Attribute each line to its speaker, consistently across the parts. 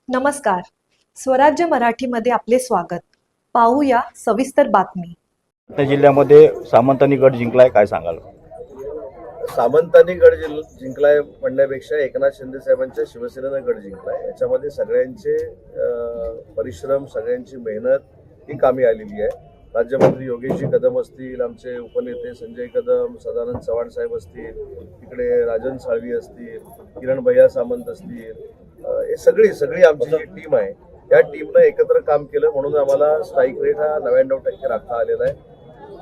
Speaker 1: नमस्कार. स्वराज्य मराठीमध्ये आपले स्वागत. पाहूया सविस्तर बातमी.
Speaker 2: पुणे जिल्ह्यामध्ये सामंतांनी गड जिंकलाय, काय सांगाल?
Speaker 3: सामंतांनी गड जिंकलाय म्हणण्यापेक्षा एकनाथ शिंदे साहेबांच्या शिवसेनेनं गड जिंकलाय. याच्यामध्ये सगळ्यांचे परिश्रम, सगळ्यांची मेहनत ही कामी आलेली आहे. राज्यमंत्री योगेशजी कदम असतील, आमचे उपनेते संजय कदम, सदानंद चव्हाण साहेब असतील, तिकडे राजन साळवी असतील, किरण भैया सामंत असतील, हे सगळी आमची जी टीम आहे या टीमनं एकत्र काम केलं म्हणून आम्हाला स्ट्राईक रेट हा 99% राखता आलेला आहे.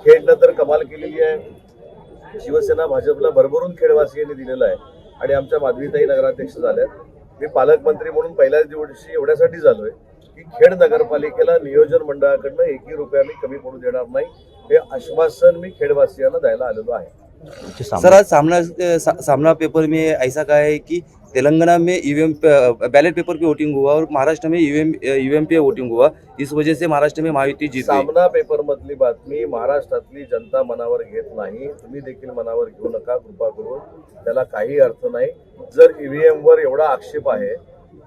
Speaker 3: खेडनं तर कमाल केलेली आहे. शिवसेना भाजपला भरभरून खेडवासियांनी दिलेला आहे आणि आमच्या माधवीताई नगराध्यक्ष झाल्या. मी पालकमंत्री म्हणून पहिल्याच दिवशी एवढ्यासाठी झालोय की खेड नगरपालिकेला नियोजन मंडळाकडनं 1 रुपया मी कमी पडू देणार नाही, हे आश्वासन मी खेडवासियांना द्यायला आलेलो आहे.
Speaker 4: सर, आज सामना पेपर में ऐसा कहा है कि तेलंगाना में ईवीएम बैलेट पेपर पे वोटिंग हुआ और महाराष्ट्र में ईवीएम पे वोटिंग हुआ, इस वजह से महाराष्ट्र में महायुति जीत गई.
Speaker 3: सामना पेपर मधली बातमी महाराष्ट्रातली जनता मनावर घेत नाही. तुम्ही देखील मनावर घेऊ नका कृपा करून. त्याला काही अर्थ नाही. जर ईव्हीएम वर एवढा आक्षेप आहे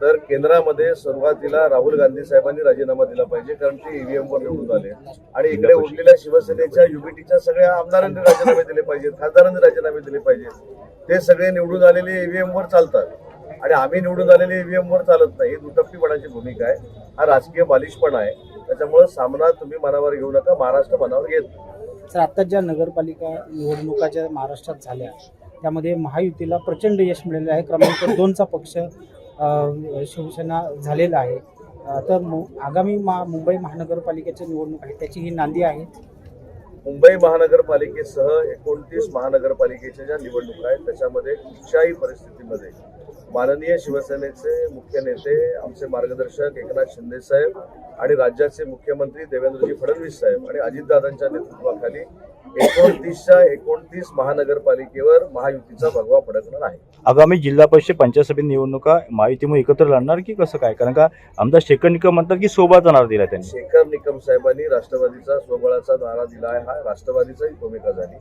Speaker 3: तर केंद्रामध्ये सुरुवातीला राहुल गांधी साहेबांनी राजीनामा दिला पाहिजे, कारण ते ईव्हीएम वर निवडून आले. आणि इकडे उरलेल्या शिवसेनेच्या युबीटीच्या सगळ्या आमदारांनी राजीनामे दिले पाहिजेत, खासदारांनी राजीनामे दिले पाहिजेत. ते सगळे निवडून आलेले ईव्हीएम वर चालतात आणि आम्ही निवडून आलेले ईव्हीएम वर चालत नाही. ही दुटप्पीपणाची भूमिका आहे, हा राजकीय बालिशपणा आहे. त्याच्यामुळे सामना तुम्ही मनावर घेऊ नका, महाराष्ट्र मनावर घेत.
Speaker 5: सर, आता ज्या नगरपालिका निवडणुका महाराष्ट्रात झाल्या त्यामध्ये महायुतीला प्रचंड यश मिळालेलं आहे. क्रमांक 2चा पक्ष शिवसेना झालेला आहे. तर आगामी मुंबई महानगरपालिकेची निवडणूक आहे, त्याची ही नांदी आहे.
Speaker 3: मुंबई महानगरपालिकेसह 29 महानगरपालिकेच्या ज्या निवडणुका आहेत त्याच्यामध्ये कुठच्याही परिस्थितीमध्ये माननीय शिवसेनेचे मुख्य नेते, आमचे मार्गदर्शक एकनाथ शिंदे साहेब आणि राज्याचे मुख्यमंत्री देवेंद्रजी फडणवीस साहेब आणि अजितदादांच्या नेतृत्वाखाली 29च्या 29 महानगरपालिकेवर महायुतीचा भगवा फडकणार आहे.
Speaker 2: आगामी जिल्हा परिषद पंचायत समिती निवडणुका महायुतीमुळे एकत्र लढणार की कसं काय? कारण का आमदार शेखर निकम म्हणतात की सोबत नारा दिला त्यांनी.
Speaker 3: शेखर निकम साहेबांनी राष्ट्रवादीचा स्वबळाचा नारा दिला आहे. हा राष्ट्रवादीचाही भूमिका झाली.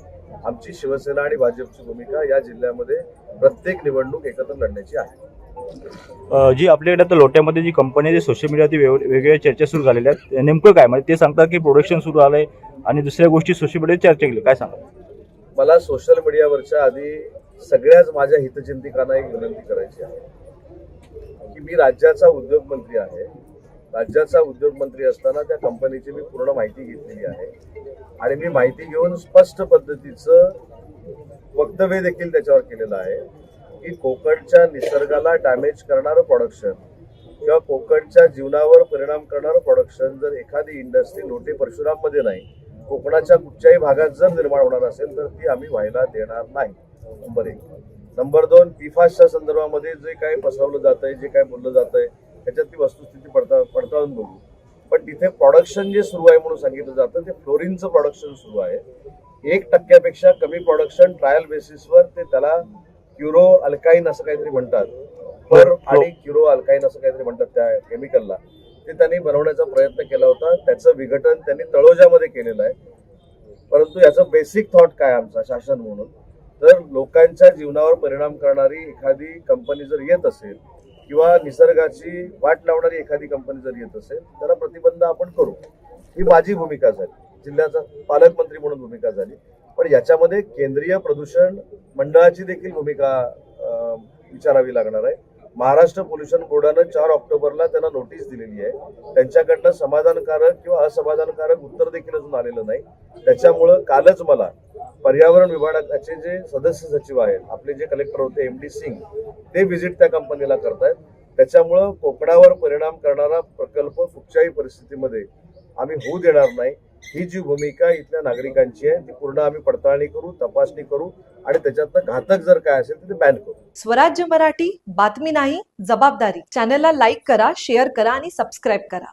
Speaker 3: आमची शिवसेना आणि भाजपची भूमिका या जिल्ह्यामध्ये प्रत्येक निवडणूक एकत्र लढण्याची आहे.
Speaker 2: जी आपल्याकडे आता लोट्यामध्ये जी कंपनी आहे सोशल मीडियावरती वेगवेगळ्या चर्चा सुरू झालेल्या आहेत, नेमकं काय म्हणजे ते सांगतात की प्रोडक्शन सुरू आलंय आणि दुसऱ्या गोष्टी सोशल मीडियावर चर्चा केली, काय सांगा?
Speaker 3: मला सोशल मीडियावरच्या आधी सगळ्याच माझ्या हितचिंतकांना एक विनंती करायची आहे की मी राज्याचा उद्योगमंत्री आहे. राज्याचा उद्योगमंत्री असताना त्या कंपनीची मी पूर्ण माहिती घेतलेली आहे आणि मी माहिती घेऊन स्पष्ट पद्धतीचं वक्तव्य देखील त्याच्यावर केलेलं आहे की कोकणच्या निसर्गाला डॅमेज करणारं प्रोडक्शन किंवा कोकणच्या जीवनावर परिणाम करणारं प्रोडक्शन जर एखादी इंडस्ट्री लोटे परशुराममध्ये नाही, कोकणाच्या कुठच्याही भागात जर निर्माण होणार असेल तर ती आम्ही व्हायला देणार नाही. नंबर 1. नंबर 2, PFASच्या संदर्भामध्ये जे काही पसरवलं जात आहे, जे काही बोललं जात आहे त्याच्यात ती वस्तुस्थिती पडताळून बघू. पण तिथे प्रोडक्शन जे सुरू आहे म्हणून सांगितलं जातं ते फ्लोरिनचं प्रोडक्शन सुरू आहे. 1% कमी प्रोडक्शन ट्रायल बेसिसवर ते त्याला क्युरो अल्काईन असं काहीतरी म्हणतात, आणि क्युरो अल्काईन असं काहीतरी म्हणतात त्या केमिकलला, ते त्यांनी बनवण्याचा प्रयत्न केला होता. त्याचं विघटन त्यांनी तळोजामध्ये केलेलं आहे. परंतु याचं बेसिक थॉट काय आमचा शासन म्हणून, तर लोकांच्या जीवनावर परिणाम करणारी एखादी कंपनी जर येत असेल किंवा निसर्गाची वाट लावणारी एखादी कंपनी जर येत असेल त्याला प्रतिबंध आपण करू. ही माझी भूमिका झाली, जिल्ह्याचा पालकमंत्री म्हणून भूमिका झाली. पण याच्यामध्ये केंद्रीय प्रदूषण मंडळाची देखील भूमिका विचारावी लागणार आहे. महाराष्ट्र पोल्युशन बोर्डानं 4 ऑक्टोबरला त्यांना नोटीस दिलेली आहे. त्यांच्याकडनं समाधानकारक किंवा असमाधानकारक उत्तर देखील अजून आलेलं नाही. त्याच्यामुळं कालच मला पर्यावरण विभागाचे जे सदस्य सचिव आहेत, आपले जे कलेक्टर होते MD सिंग, ते व्हिजिट त्या कंपनीला करतायत. त्याच्यामुळं कोकणावर परिणाम करणारा प्रकल्प कुठच्याही परिस्थितीमध्ये आम्ही होऊ देणार नाही. ही जी भूमिका इथल्या नागरिकांची आहे ती पूर्ण आम्ही पडताळणी करू, तपासणी करू आणि त्याच्यातनं घातक जर काय असेल तर ते बॅन करू.
Speaker 1: स्वराज्य मराठी, बातमी नाही जबाबदारी. चॅनलला लाईक करा, शेअर करा आणि सबस्क्राईब करा.